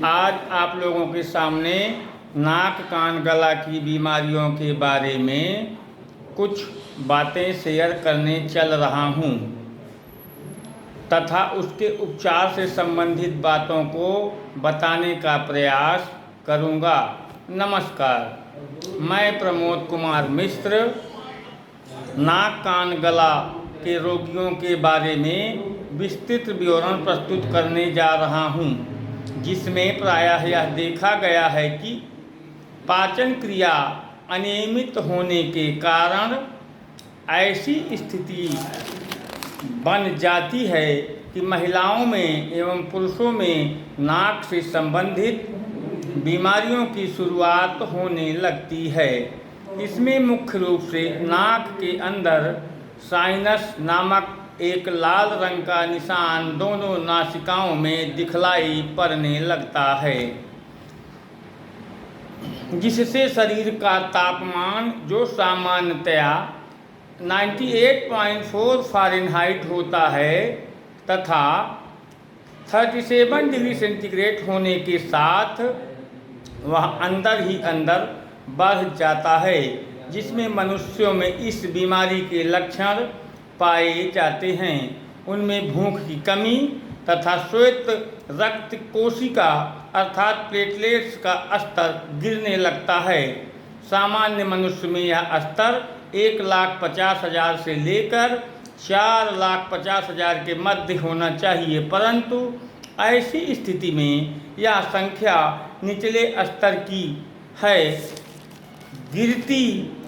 आज आप लोगों के सामने नाक कान गला की बीमारियों के बारे में कुछ बातें शेयर करने चल रहा हूँ तथा उसके उपचार से संबंधित बातों को बताने का प्रयास करूँगा। नमस्कार, मैं प्रमोद कुमार मिश्र नाक कान गला के रोगियों के बारे में विस्तृत विवरण प्रस्तुत करने जा रहा हूँ, जिसमें प्रायः यह देखा गया है कि पाचन क्रिया अनियमित होने के कारण ऐसी स्थिति बन जाती है कि महिलाओं में एवं पुरुषों में नाक से संबंधित बीमारियों की शुरुआत होने लगती है। इसमें मुख्य रूप से नाक के अंदर साइनस नामक एक लाल रंग का निशान दोनों नासिकाओं में दिखलाई पड़ने लगता है, जिससे शरीर का तापमान जो सामान्यतया 98.4 फ़ारेनहाइट होता है तथा 37 डिग्री सेंटीग्रेड होने के साथ वह अंदर ही अंदर बढ़ जाता है, जिसमें मनुष्यों में इस बीमारी के लक्षण पाए जाते हैं। उनमें भूख की कमी तथा श्वेत रक्त कोशिका अर्थात प्लेटलेट्स का स्तर गिरने लगता है। सामान्य मनुष्य में यह स्तर 1,50,000 से लेकर 4,50,000 के मध्य होना चाहिए, परंतु ऐसी स्थिति में यह संख्या निचले स्तर की है गिरती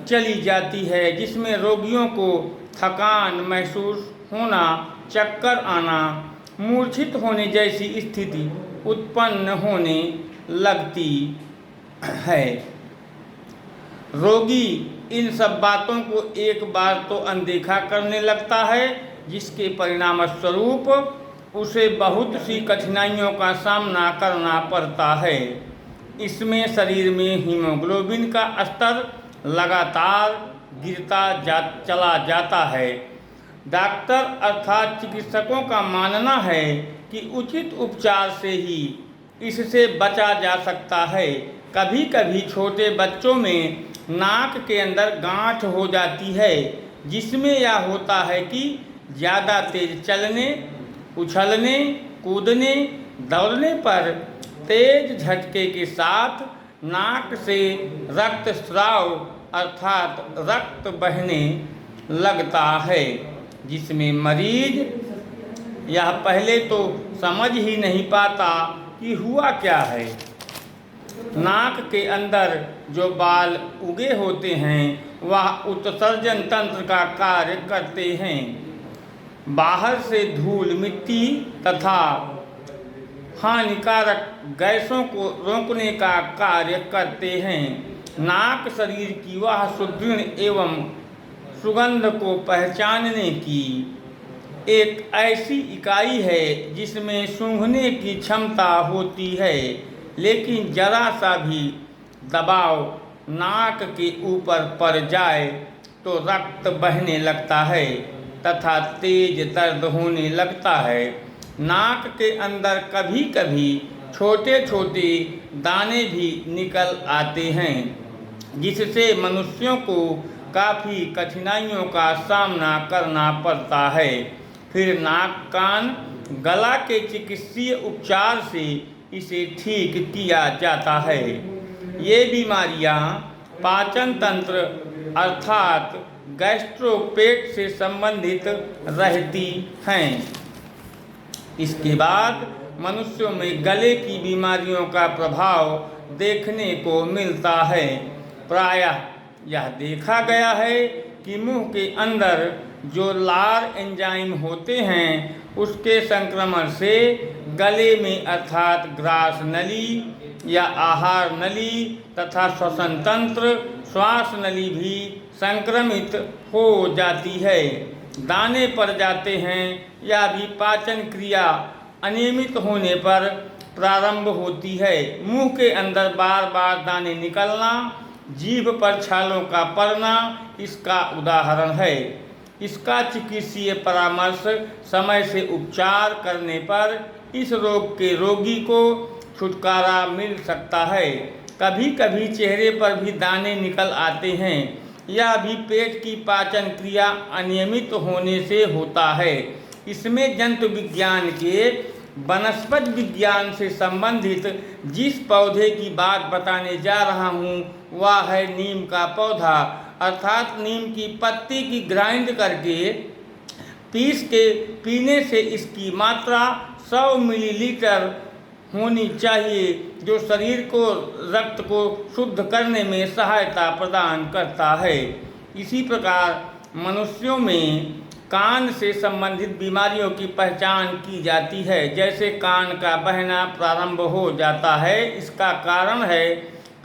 चली जाती है, जिसमें रोगियों को थकान महसूस होना, चक्कर आना, मूर्छित होने जैसी स्थिति उत्पन्न होने लगती है। रोगी इन सब बातों को एक बार तो अनदेखा करने लगता है, जिसके परिणाम स्वरूप उसे बहुत सी कठिनाइयों का सामना करना पड़ता है। इसमें शरीर में हीमोग्लोबिन का स्तर लगातार चला जाता है। डॉक्टर अर्थात चिकित्सकों का मानना है कि उचित उपचार से ही इससे बचा जा सकता है। कभी कभी छोटे बच्चों में नाक के अंदर गांठ हो जाती है, जिसमें यह होता है कि ज़्यादा तेज चलने, उछलने, कूदने, दौड़ने पर तेज झटके के साथ नाक से रक्त स्राव अर्थात रक्त बहने लगता है, जिसमें मरीज यह पहले तो समझ ही नहीं पाता कि हुआ क्या है। नाक के अंदर जो बाल उगे होते हैं वह उत्सर्जन तंत्र का कार्य करते हैं, बाहर से धूल मिट्टी तथा हानिकारक गैसों को रोकने का कार्य करते हैं। नाक शरीर की वह सुदृढ़ एवं सुगंध को पहचानने की एक ऐसी इकाई है जिसमें सूंघने की क्षमता होती है, लेकिन जरा सा भी दबाव नाक के ऊपर पड़ जाए तो रक्त बहने लगता है तथा तेज दर्द होने लगता है। नाक के अंदर कभी कभी छोटे छोटे दाने भी निकल आते हैं, जिससे मनुष्यों को काफ़ी कठिनाइयों का सामना करना पड़ता है। फिर नाक कान गला के चिकित्सीय उपचार से इसे ठीक किया जाता है। ये बीमारियां पाचन तंत्र अर्थात गैस्ट्रोपेट से संबंधित रहती हैं। इसके बाद मनुष्यों में गले की बीमारियों का प्रभाव देखने को मिलता है। प्रायः यह देखा गया है कि मुंह के अंदर जो लार एंजाइम होते हैं उसके संक्रमण से गले में अर्थात ग्रास नली या आहार नली तथा श्वसन तंत्र श्वास नली भी संक्रमित हो जाती है, दाने पड़ जाते हैं। यह भी पाचन क्रिया अनियमित होने पर प्रारंभ होती है। मुंह के अंदर बार बार दाने निकलना, जीभ पर छालों का पड़ना इसका उदाहरण है। इसका चिकित्सीय परामर्श समय से उपचार करने पर इस रोग के रोगी को छुटकारा मिल सकता है। कभी कभी चेहरे पर भी दाने निकल आते हैं। यह भी पेट की पाचन क्रिया अनियमित होने से होता है। इसमें जंतु विज्ञान के वनस्पति विज्ञान से संबंधित जिस पौधे की बात बताने जा रहा हूँ वह है नीम का पौधा, अर्थात नीम की पत्ती की ग्राइंड करके पीस के पीने से इसकी मात्रा 100 मिलीलीटर होनी चाहिए, जो शरीर को रक्त को शुद्ध करने में सहायता प्रदान करता है। इसी प्रकार मनुष्यों में कान से संबंधित बीमारियों की पहचान की जाती है। जैसे कान का बहना प्रारंभ हो जाता है, इसका कारण है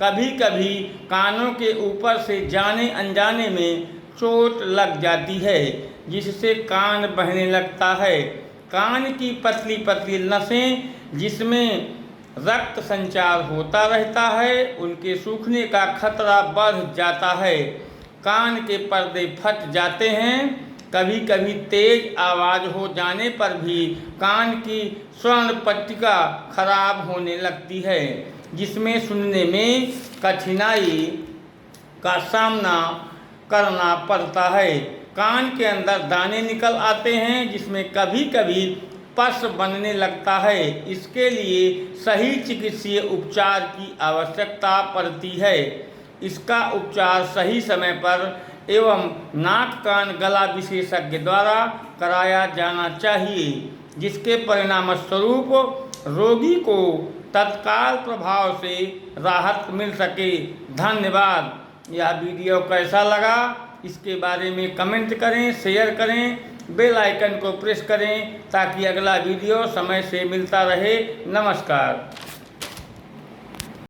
कभी कभी कानों के ऊपर से जाने अनजाने में चोट लग जाती है, जिससे कान बहने लगता है। कान की पतली पतली नसें जिसमें रक्त संचार होता रहता है, उनके सूखने का खतरा बढ़ जाता है। कान के पर्दे फट जाते हैं। कभी कभी तेज आवाज़ हो जाने पर भी कान की स्वर्ण पट्टिका खराब होने लगती है, जिसमें सुनने में कठिनाई का सामना करना पड़ता है। कान के अंदर दाने निकल आते हैं, जिसमें कभी कभी पस बनने लगता है। इसके लिए सही चिकित्सीय उपचार की आवश्यकता पड़ती है। इसका उपचार सही समय पर एवं नाक कान गला विशेषज्ञ द्वारा कराया जाना चाहिए, जिसके परिणाम स्वरूप रोगी को तत्काल प्रभाव से राहत मिल सके। धन्यवाद। यह वीडियो कैसा लगा इसके बारे में कमेंट करें, शेयर करें, बेल आइकन को प्रेस करें ताकि अगला वीडियो समय से मिलता रहे। नमस्कार।